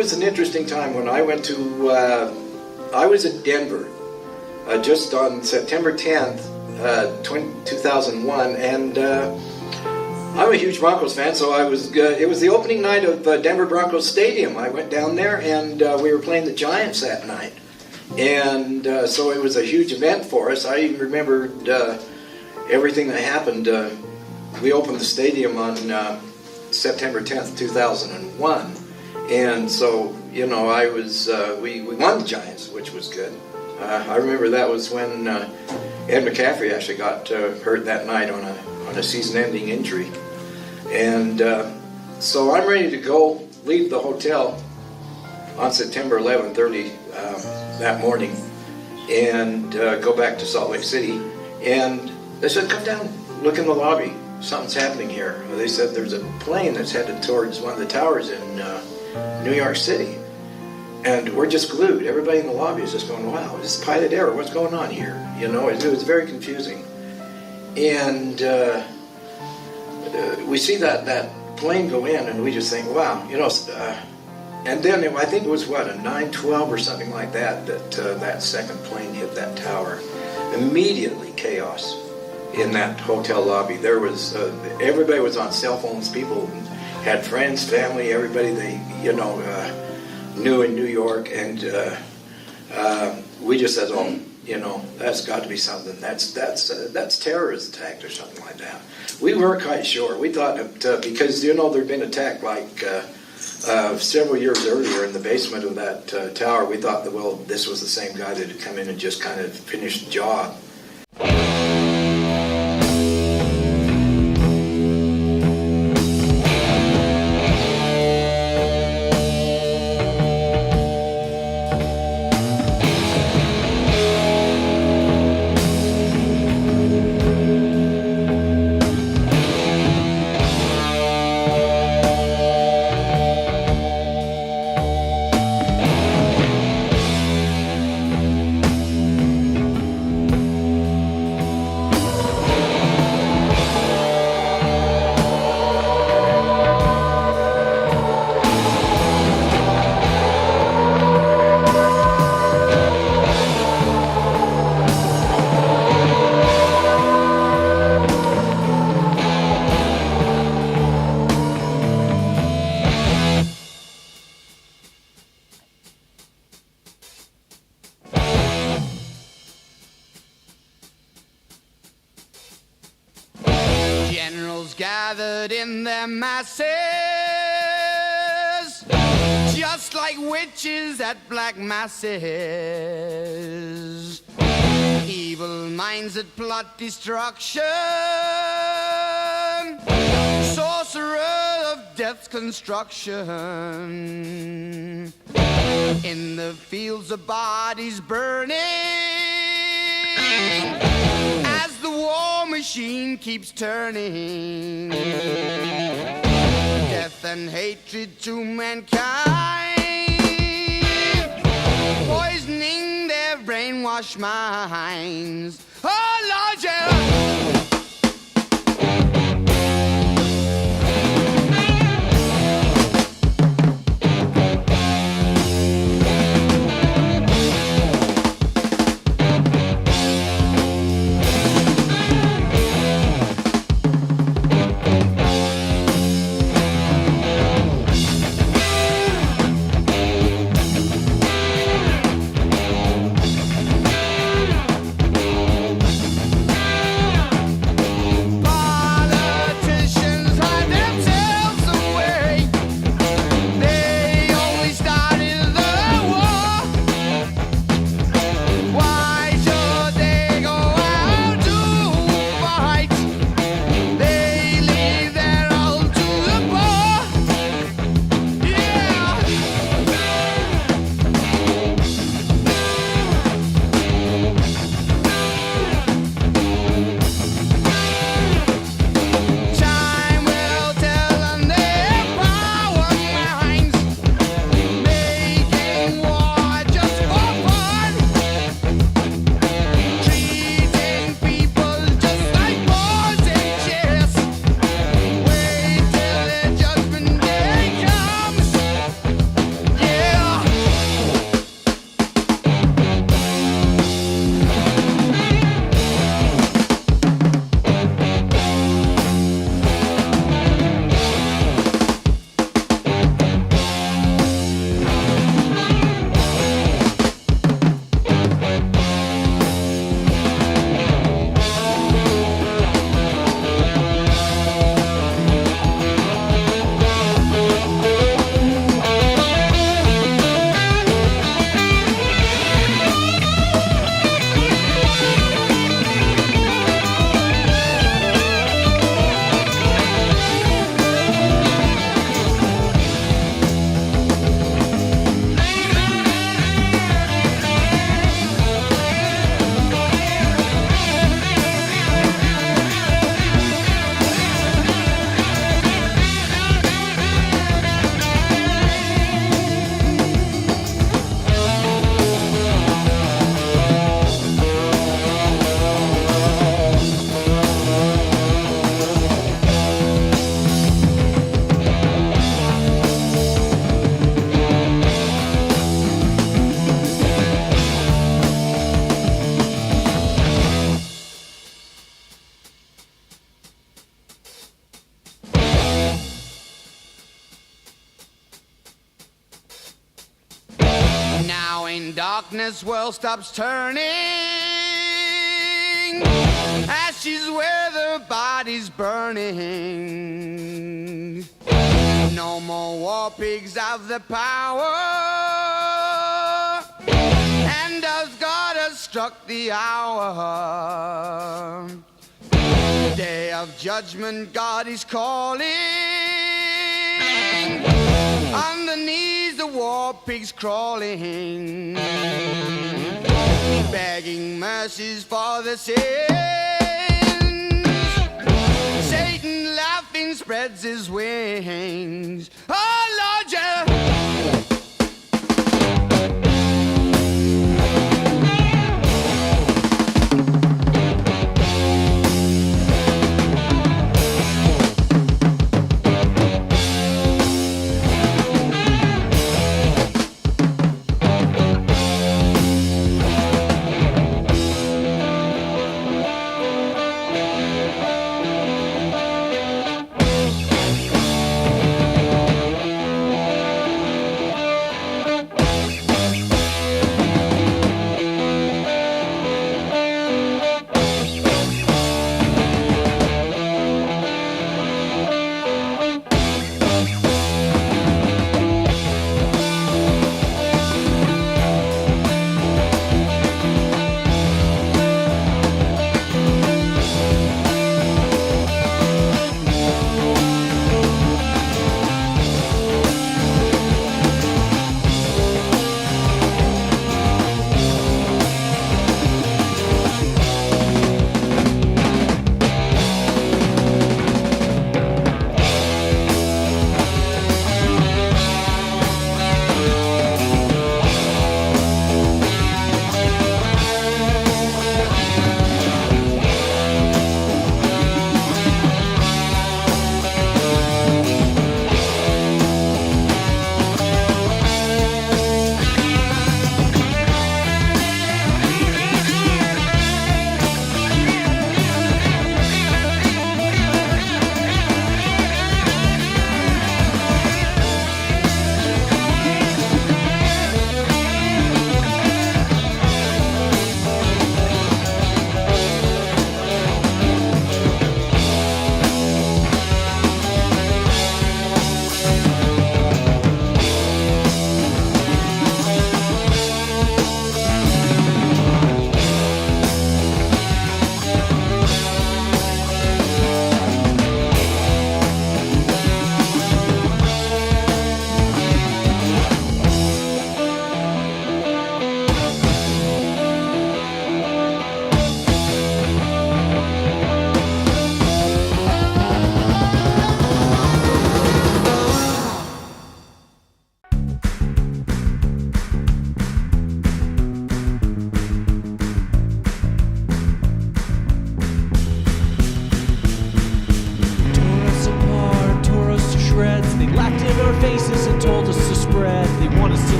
was an interesting time when I went to, I was in Denver just on September 10th, 2001, and I'm a huge Broncos fan, so it was the opening night of Denver Broncos Stadium. I went down there, and we were playing the Giants that night. And so it was a huge event for us. I even remembered everything that happened. We opened the stadium on September 10th, 2001. And so, you know, we won the Giants, which was good. I remember that was when Ed McCaffrey actually got hurt that night on a season-ending injury. And so I'm ready to leave the hotel on September 11th, early that morning, and go back to Salt Lake City. And they said, come down, look in the lobby. Something's happening here. They said there's a plane that's headed towards one of the towers in New York City. And we're just glued. Everybody in the lobby is just going, wow, is this pilot error? What's going on here? You know, it was very confusing. And we see that plane go in, and we just think, wow, you know. And then I think it was a 9/12 or something like that that second plane hit that tower. Immediately chaos in that hotel lobby. There was everybody was on cell phones. People had friends, family, everybody they knew in New York, and we just said, oh, you know, that's got to be something. That's terrorist attack or something like that. We weren't quite sure. We thought that because there'd been attack like several years earlier in the basement of that tower. We thought that, well, this was the same guy that had come in and just kind of finished the job. Generals gathered in their masses, just like witches at black masses. Evil minds that plot destruction, sorcerer of death's construction. In the fields of bodies burning, as the war machine keeps turning, death and hatred to mankind, poisoning their brainwashed minds. Oh Lord, yeah. darkness world stops turning, ashes where the body's burning. No more war pigs have the power, and as God has struck the hour, day of judgment God is calling. On the knees the war pigs crawling, begging mercies for the sins. Satan laughing spreads his wings. Oh Lord, yeah.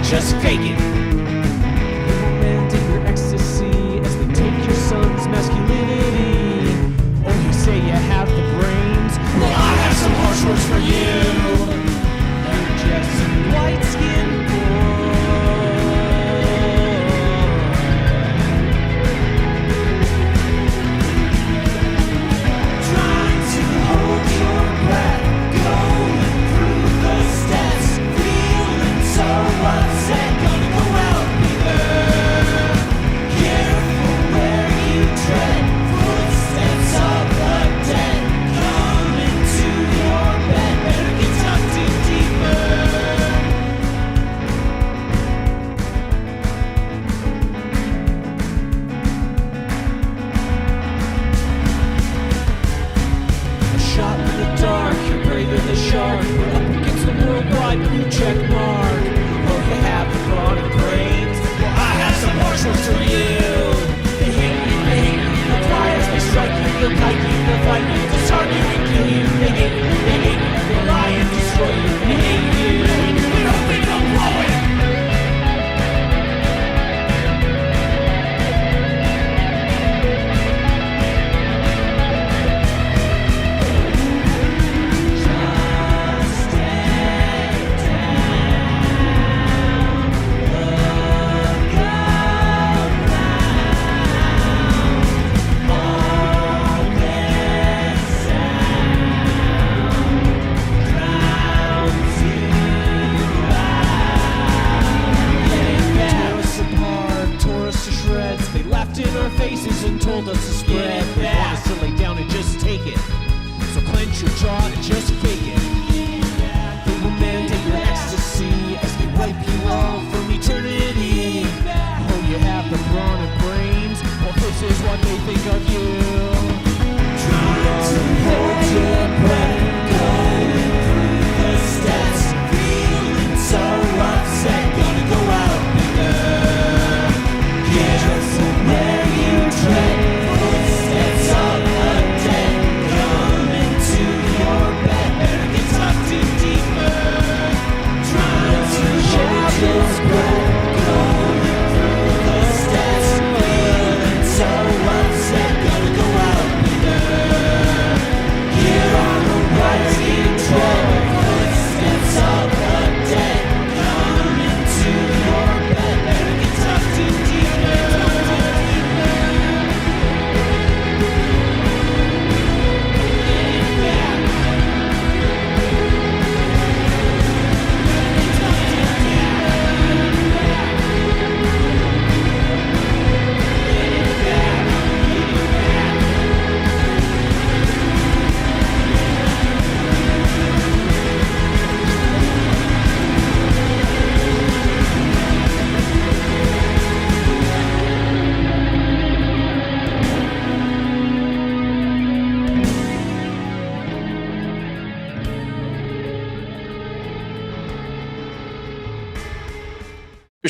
Just fake it. Moment in your ecstasy as they take your son's masculinity. Oh, you say you have the brains? Well, I have some harsh words for you. You're just some light-skinned boy. Trying to hold your breath, going through the steps, feeling so upset, gonna go out.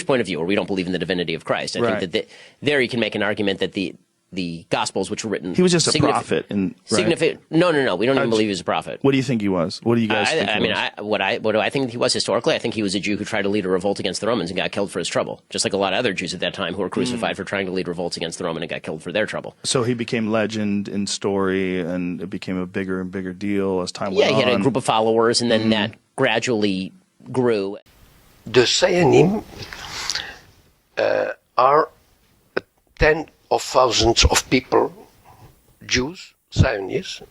point of view, where we don't believe in the divinity of Christ. I think that there you can make an argument that the Gospels, which were written, he was just a prophet. Significant? No. We don't even believe he was a prophet. What do you think he was? What do you guys think? What do I think he was historically? I think he was a Jew who tried to lead a revolt against the Romans and got killed for his trouble, just like a lot of other Jews at that time who were crucified for trying to lead revolts against the Roman and got killed for their trouble. So he became legend in story, and it became a bigger and bigger deal as time went on. Yeah, he had a group of followers, and then that gradually grew. The Sayanim are 10 of thousands of people, Jews, Zionists,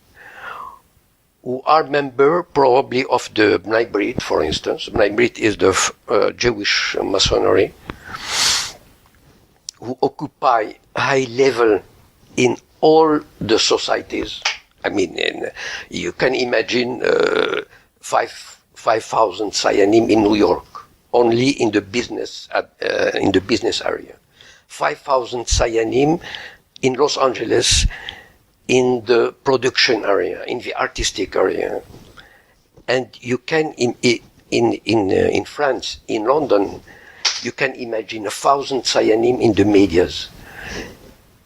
who are member probably of the Bnei Brit, for instance. Bnei Brit is the Jewish Masonry, who occupy high level in all the societies. I mean, you can imagine 5,000 Sayanim in New York, only in the business area. 5,000 Sayanim in Los Angeles, in the production area, in the artistic area, and you can in France, in London, you can imagine 1,000 Sayanim in the medias.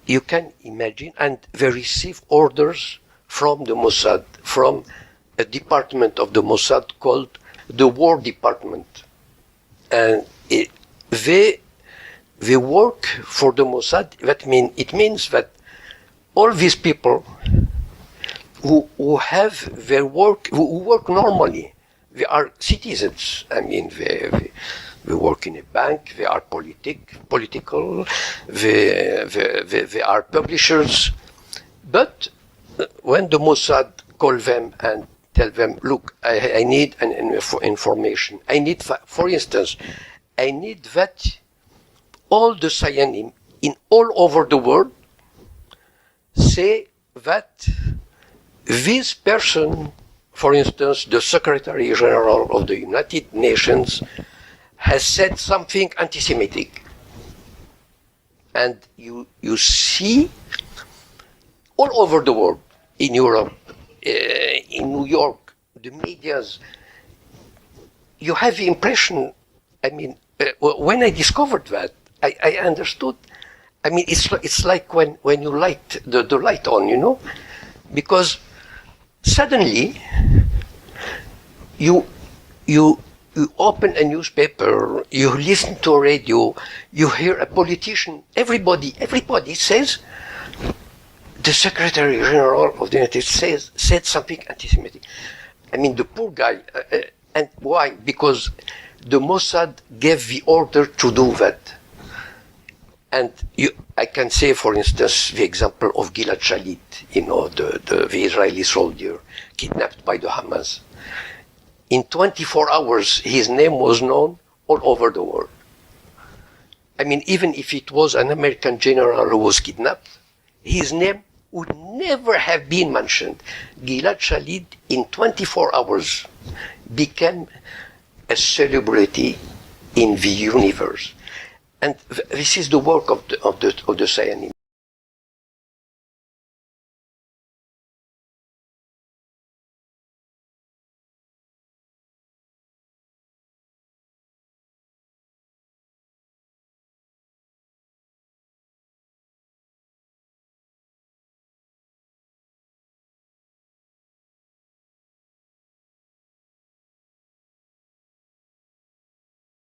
You can imagine, and they receive orders from the Mossad, from a department of the Mossad called the War Department, and they work for the Mossad. It means that all these people who have their work, who work normally, they are citizens. I mean, they work in a bank, they are political, they are publishers. But when the Mossad call them and tell them, look, I need information. I need, for instance, I need that all the Sayanim in all over the world say that this person, for instance, the Secretary General of the United Nations, has said something anti-Semitic. And you see all over the world, in Europe, in New York, the medias, you have the impression, I mean, when I discovered that, I understood. I mean, it's like when you light the light on, you know, because suddenly you open a newspaper, you listen to a radio, you hear a politician. Everybody says the Secretary General of the United States said something anti-Semitic. I mean, the poor guy. And why? Because the Mossad gave the order to do that. And I can say, for instance, the example of Gilad Shalit, you know, the Israeli soldier kidnapped by the Hamas. In 24 hours, his name was known all over the world. I mean, even if it was an American general who was kidnapped, his name would never have been mentioned. Gilad Shalit, in 24 hours, became a celebrity in the universe. And this is the work of the Sayanim.